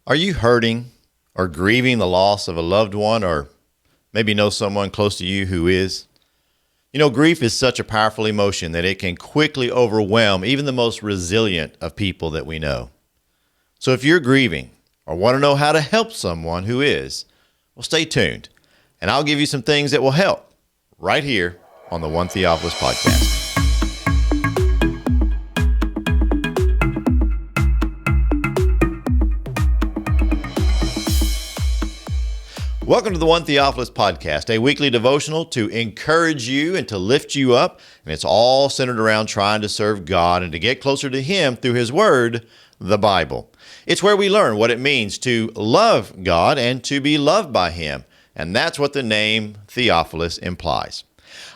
Are you hurting or grieving the loss of a loved one, or maybe know someone close to you who is? Grief is such a powerful emotion that it can quickly overwhelm even the most resilient of people that we know. So if you're grieving or want to know how to help someone who is, well, stay tuned, and I'll give you some things that will help right here on the One Theophilus podcast. Welcome to the One Theophilus podcast, a weekly devotional to encourage you and to lift you up. And it's all centered around trying to serve God and to get closer to Him through His Word, the Bible. It's where we learn what it means to love God and to be loved by Him. And that's what the name Theophilus implies.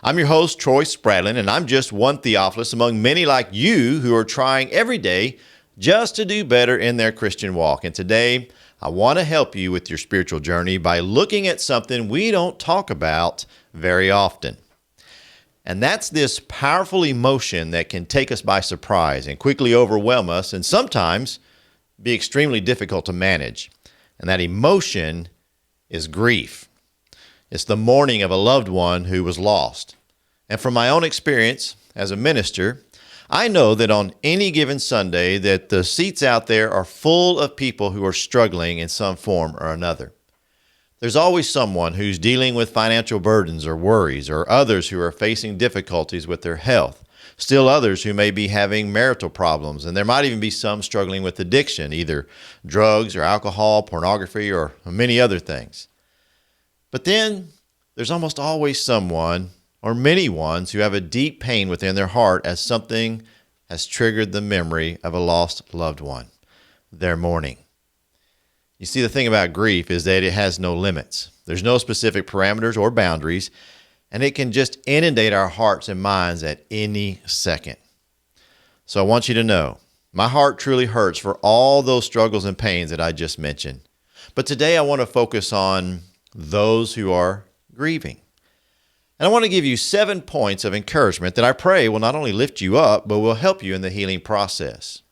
I'm your host, Troy Spradlin, and I'm just one Theophilus among many like you who are trying every day just to do better in their Christian walk. And today, I want to help you with your spiritual journey by looking at something we don't talk about very often. And that's this powerful emotion that can take us by surprise and quickly overwhelm us and sometimes be extremely difficult to manage. And that emotion is grief. It's the mourning of a loved one who was lost. And from my own experience as a minister, I know that on any given Sunday that the seats out there are full of people who are struggling in some form or another. There's always someone who's dealing with financial burdens or worries, or others who are facing difficulties with their health. Still others who may be having marital problems, and there might even be some struggling with addiction, either drugs or alcohol, pornography, or many other things. But then there's almost always someone or many ones who have a deep pain within their heart as something has triggered the memory of a lost loved one. They're mourning. You see, the thing about grief is that it has no limits. There's no specific parameters or boundaries, and it can just inundate our hearts and minds at any second. So I want you to know, my heart truly hurts for all those struggles and pains that I just mentioned. But today I want to focus on those who are grieving. And I want to give you 7 points of encouragement that I pray will not only lift you up, but will help you in the healing process.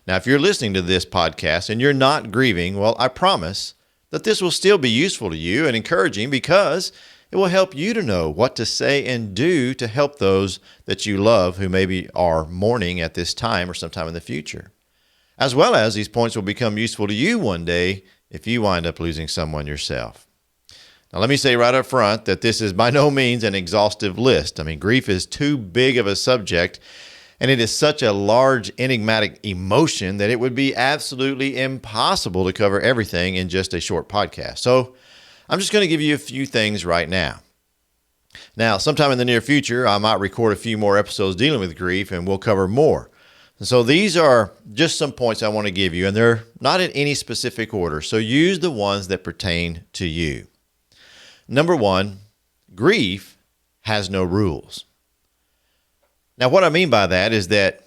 Now, if you're listening to this podcast and you're not grieving, well, I promise that this will still be useful to you and encouraging because it will help you to know what to say and do to help those that you love who maybe are mourning at this time or sometime in the future. As well as these points will become useful to you one day if you wind up losing someone yourself. Now, let me say right up front that this is by no means an exhaustive list. Grief is too big of a subject, and it is such a large, enigmatic emotion that it would be absolutely impossible to cover everything in just a short podcast. So I'm just going to give you a few things right now. Now, sometime in the near future, I might record a few more episodes dealing with grief, and we'll cover more. And so these are just some points I want to give you, and they're not in any specific order. So use the ones that pertain to you. Number 1, grief has no rules. Now, what I mean by that is that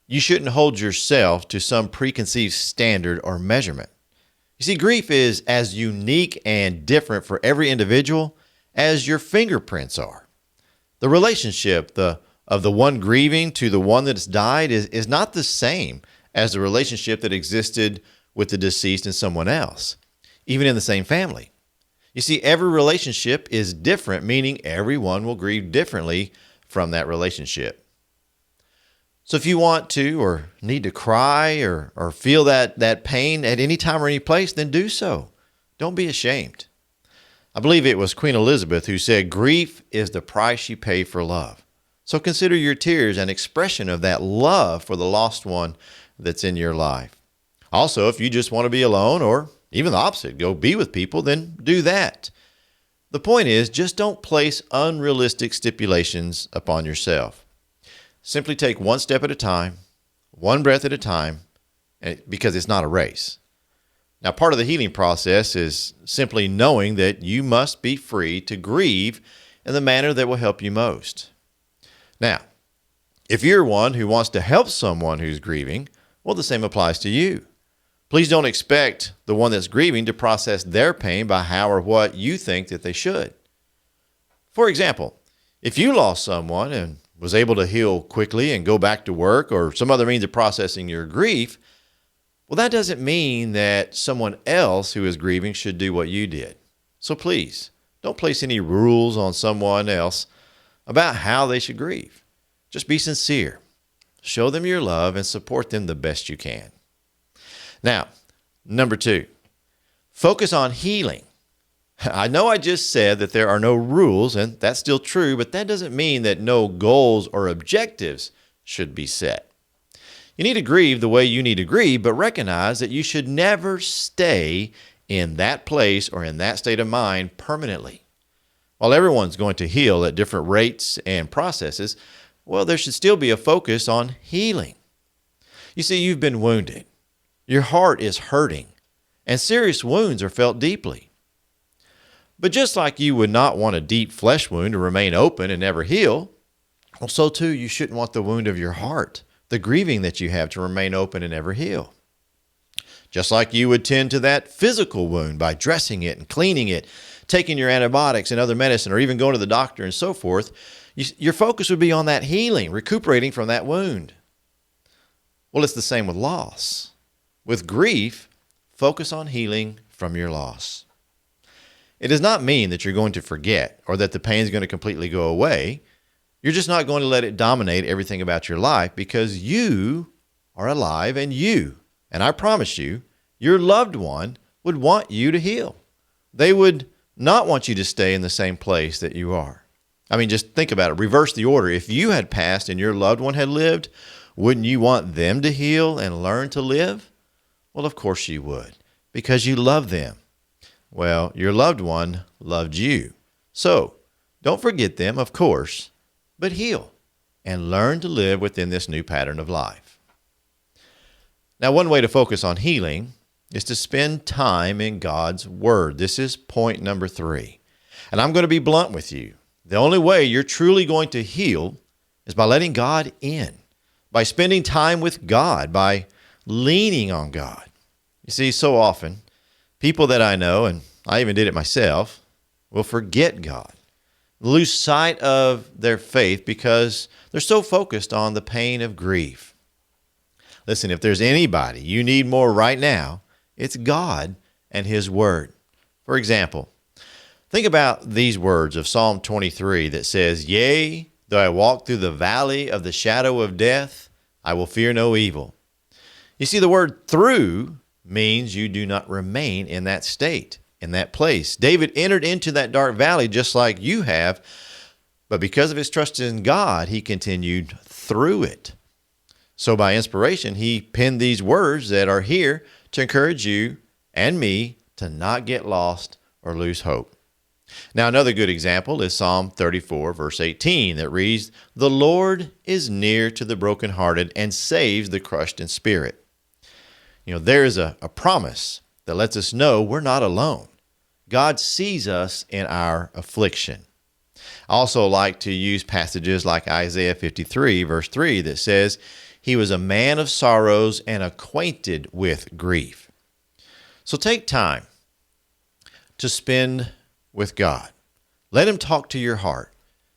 you shouldn't hold yourself to some preconceived standard or measurement. You see, grief is as unique and different for every individual as your fingerprints are. The relationship of the one grieving to the one that's died is not the same as the relationship that existed with the deceased and someone else, even in the same family. You see, every relationship is different, meaning everyone will grieve differently from that relationship. So if you want to or need to cry or feel that pain at any time or any place, then do so. Don't be ashamed. I believe it was Queen Elizabeth who said, "Grief is the price you pay for love." So consider your tears an expression of that love for the lost one that's in your life. Also, if you just want to be alone or even the opposite, go be with people, then do that. The point is, just don't place unrealistic stipulations upon yourself. Simply take one step at a time, one breath at a time, because it's not a race. Now, part of the healing process is simply knowing that you must be free to grieve in the manner that will help you most. Now, if you're one who wants to help someone who's grieving, well, the same applies to you. Please don't expect the one that's grieving to process their pain by how or what you think that they should. For example, if you lost someone and was able to heal quickly and go back to work or some other means of processing your grief, Well, that doesn't mean that someone else who is grieving should do what you did. So please, don't place any rules on someone else about how they should grieve. Just be sincere. Show them your love and support them the best you can. Now, number 2, focus on healing. I know I just said that there are no rules, and that's still true, but that doesn't mean that no goals or objectives should be set. You need to grieve the way you need to grieve, but recognize that you should never stay in that place or in that state of mind permanently. While everyone's going to heal at different rates and processes, well, there should still be a focus on healing. You see, you've been wounded. Your heart is hurting, and serious wounds are felt deeply. But just like you would not want a deep flesh wound to remain open and never heal, well, so too you shouldn't want the wound of your heart, the grieving that you have, to remain open and never heal. Just like you would tend to that physical wound by dressing it and cleaning it, taking your antibiotics and other medicine, or even going to the doctor and so forth, your focus would be on that healing, recuperating from that wound. Well, it's the same with loss. With grief, focus on healing from your loss. It does not mean that you're going to forget or that the pain is going to completely go away. You're just not going to let it dominate everything about your life, because you are alive, and I promise you, your loved one would want you to heal. They would not want you to stay in the same place that you are. I mean, just think about it. Reverse the order. If you had passed and your loved one had lived, wouldn't you want them to heal and learn to live? Well, of course you would, because you love them. Well, your loved one loved you. So don't forget them, of course, but heal and learn to live within this new pattern of life. Now, one way to focus on healing is to spend time in God's Word. This is point number 3. And I'm going to be blunt with you. The only way you're truly going to heal is by letting God in, by spending time with God, by leaning on God. You see, so often, people that I know, and I even did it myself, will forget God, lose sight of their faith because they're so focused on the pain of grief. Listen, if there's anybody you need more right now, it's God and His Word. For example, think about these words of Psalm 23 that says, "Yea, though I walk through the valley of the shadow of death, I will fear no evil." You see, the word "through" means you do not remain in that state, in that place. David entered into that dark valley just like you have, but because of his trust in God, he continued through it. So by inspiration, he penned these words that are here to encourage you and me to not get lost or lose hope. Now, another good example is Psalm 34, verse 18, that reads, "The Lord is near to the brokenhearted and saves the crushed in spirit." There is a promise that lets us know we're not alone. God sees us in our affliction. I also like to use passages like Isaiah 53, verse 3, that says, "He was a man of sorrows and acquainted with grief." So take time to spend with God. Let Him talk to your heart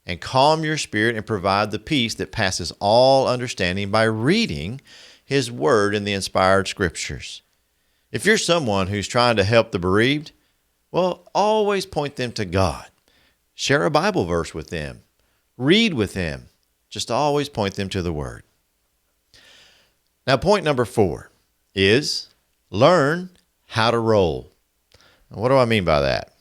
and calm your spirit and provide the peace that passes all understanding by reading His Word in the inspired Scriptures. If you're someone who's trying to help the bereaved, well, always point them to God. Share a Bible verse with them. Read with them. Just always point them to the Word. Now, point number 4 is learn how to roll. Now, what do I mean by that?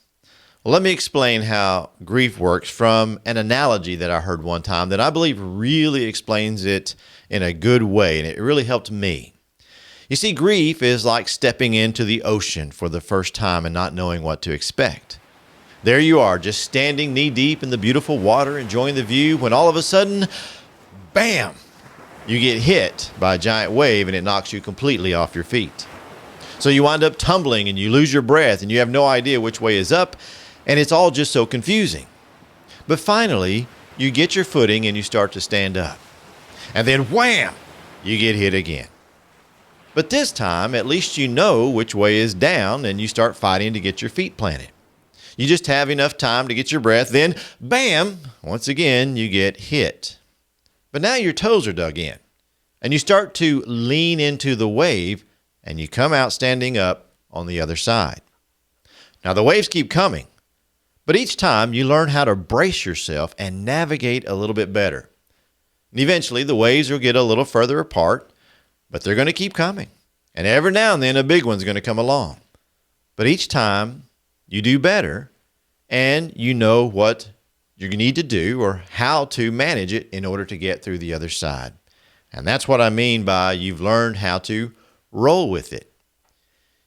Well, let me explain how grief works from an analogy that I heard one time that I believe really explains it in a good way, and it really helped me. You see, grief is like stepping into the ocean for the first time and not knowing what to expect. There you are, just standing knee-deep in the beautiful water, enjoying the view, when all of a sudden, bam, you get hit by a giant wave and it knocks you completely off your feet. So you wind up tumbling and you lose your breath and you have no idea which way is up, and it's all just so confusing. But finally, you get your footing and you start to stand up. And then wham, you get hit again. But this time, at least you know which way is down and you start fighting to get your feet planted. You just have enough time to get your breath, then bam, once again, you get hit. But now your toes are dug in and you start to lean into the wave and you come out standing up on the other side. Now, the waves keep coming, but each time you learn how to brace yourself and navigate a little bit better. And eventually, the waves will get a little further apart, but they're going to keep coming. And every now and then, a big one's going to come along. But each time, you do better, and you know what you need to do or how to manage it in order to get through the other side. And that's what I mean by you've learned how to roll with it.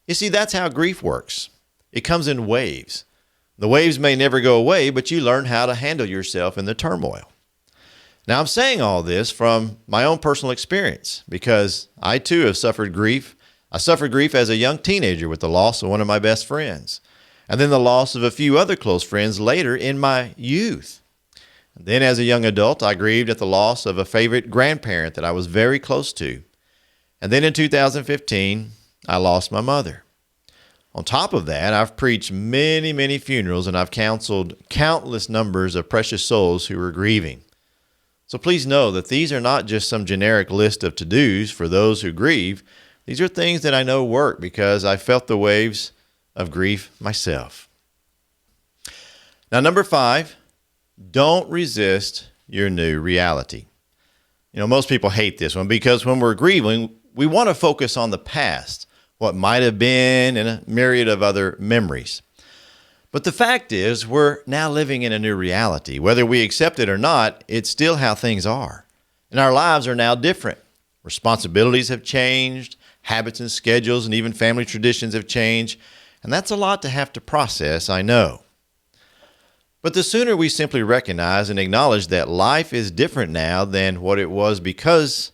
You see, that's how grief works. It comes in waves. The waves may never go away, but you learn how to handle yourself in the turmoil. Now, I'm saying all this from my own personal experience because I too have suffered grief. I suffered grief as a young teenager with the loss of one of my best friends, and then the loss of a few other close friends later in my youth. And then as a young adult, I grieved at the loss of a favorite grandparent that I was very close to. And then in 2015, I lost my mother. On top of that, I've preached many, many funerals, and I've counseled countless numbers of precious souls who were grieving. So please know that these are not just some generic list of to-dos for those who grieve. These are things that I know work because I felt the waves of grief myself. Now, number 5, don't resist your new reality. You know, most people hate this one because when we're grieving, we want to focus on the past, what might have been, and a myriad of other memories. But the fact is, we're now living in a new reality. Whether we accept it or not, it's still how things are. And our lives are now different. Responsibilities have changed, habits and schedules and even family traditions have changed. And that's a lot to have to process, I know. But the sooner we simply recognize and acknowledge that life is different now than what it was because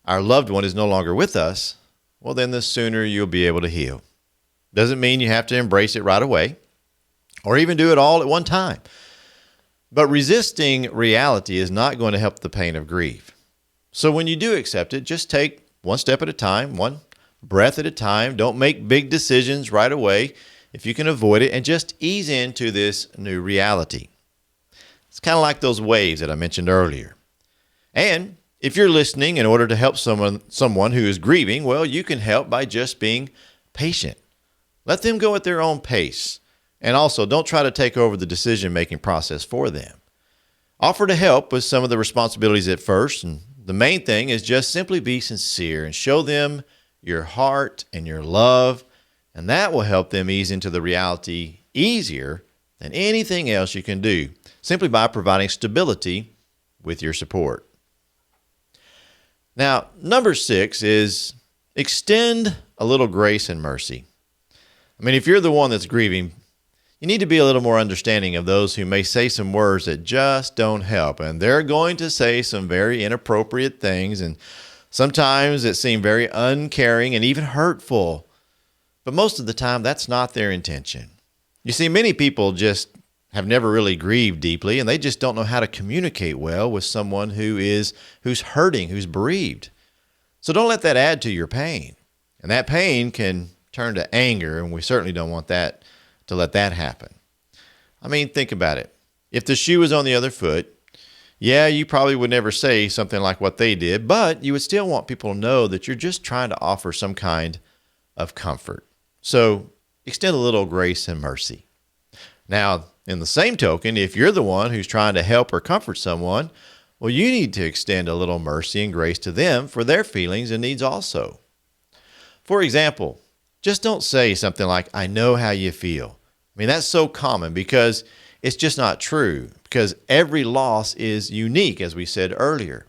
our loved one is no longer with us, well, then the sooner you'll be able to heal. Doesn't mean you have to embrace it right away or even do it all at one time. But resisting reality is not going to help the pain of grief. So when you do accept it, just take one step at a time, one breath at a time. Don't make big decisions right away if you can avoid it, and just ease into this new reality. It's kind of like those waves that I mentioned earlier. And if you're listening in order to help someone who is grieving, well, you can help by just being patient. Let them go at their own pace. And also, don't try to take over the decision-making process for them. Offer to help with some of the responsibilities at first, and the main thing is just simply be sincere and show them your heart and your love, and that will help them ease into the reality easier than anything else you can do, simply by providing stability with your support. Now, number 6 is extend a little grace and mercy. I mean, if you're the one that's grieving, you need to be a little more understanding of those who may say some words that just don't help. And they're going to say some very inappropriate things, and sometimes it seems very uncaring and even hurtful. But most of the time, that's not their intention. You see, many people just have never really grieved deeply, and they just don't know how to communicate well with someone who's hurting, who's bereaved. So don't let that add to your pain. And that pain can turn to anger, and we certainly don't want that to let that happen. I mean, think about it. If the shoe was on the other foot, yeah, you probably would never say something like what they did, but you would still want people to know that you're just trying to offer some kind of comfort. So extend a little grace and mercy. Now, in the same token, if you're the one who's trying to help or comfort someone, well, you need to extend a little mercy and grace to them for their feelings and needs also. For example, just don't say something like, "I know how you feel." I mean, that's so common because it's just not true, because every loss is unique, as we said earlier.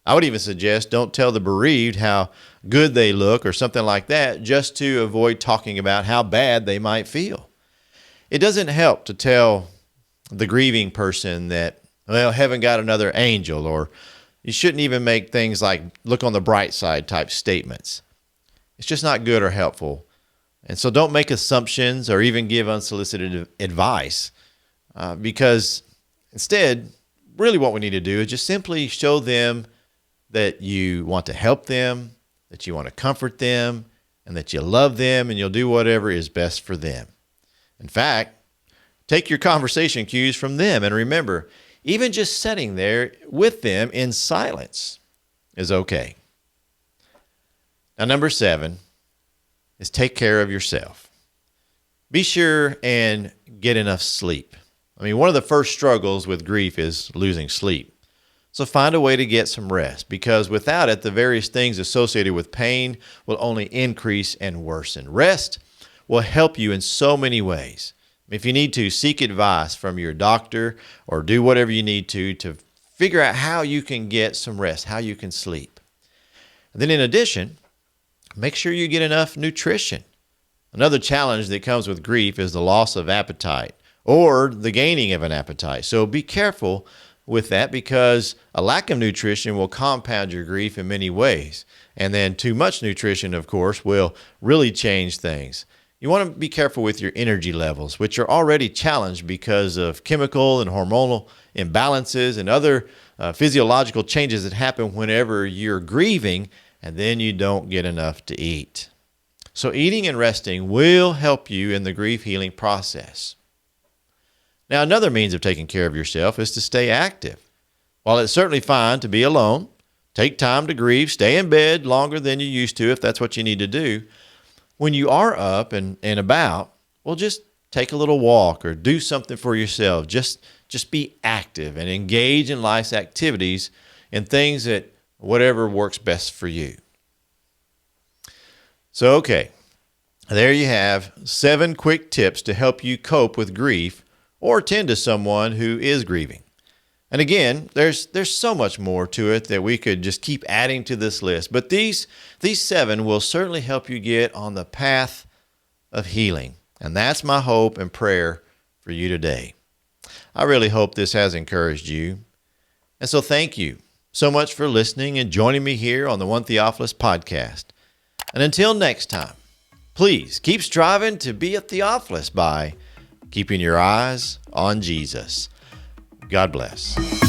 I would even suggest don't tell the bereaved how good they look or something like that, just to avoid talking about how bad they might feel. It doesn't help to tell the grieving person that, well, heaven got another angel, or you shouldn't even make things like look on the bright side type statements. It's just not good or helpful. And so don't make assumptions or even give unsolicited advice, because instead, really what we need to do is just simply show them that you want to help them, that you want to comfort them, and that you love them, and you'll do whatever is best for them. In fact, take your conversation cues from them, and remember, even just sitting there with them in silence is okay. Now, number 7, is take care of yourself. Be sure and get enough sleep. I mean, one of the first struggles with grief is losing sleep. So find a way to get some rest, because without it, the various things associated with pain will only increase and worsen. Rest will help you in so many ways. If you need to, seek advice from your doctor or do whatever you need to figure out how you can get some rest, how you can sleep. And then in addition, make sure you get enough nutrition. Another challenge that comes with grief is the loss of appetite or the gaining of an appetite. So be careful with that, because a lack of nutrition will compound your grief in many ways. And then too much nutrition, of course, will really change things. You want to be careful with your energy levels, which are already challenged because of chemical and hormonal imbalances and other physiological changes that happen whenever you're grieving and then you don't get enough to eat. So eating and resting will help you in the grief healing process. Now, another means of taking care of yourself is to stay active. While it's certainly fine to be alone, take time to grieve, stay in bed longer than you used to if that's what you need to do. When you are up and about, well, just take a little walk or do something for yourself. Just be active and engage in life's activities and things that whatever works best for you. So, okay, there you have 7 quick tips to help you cope with grief or tend to someone who is grieving. And again, there's so much more to it that we could just keep adding to this list. But these 7 will certainly help you get on the path of healing. And that's my hope and prayer for you today. I really hope this has encouraged you. And so thank you so much for listening and joining me here on the One Theophilus podcast. And until next time, please keep striving to be a Theophilus by keeping your eyes on Jesus. God bless.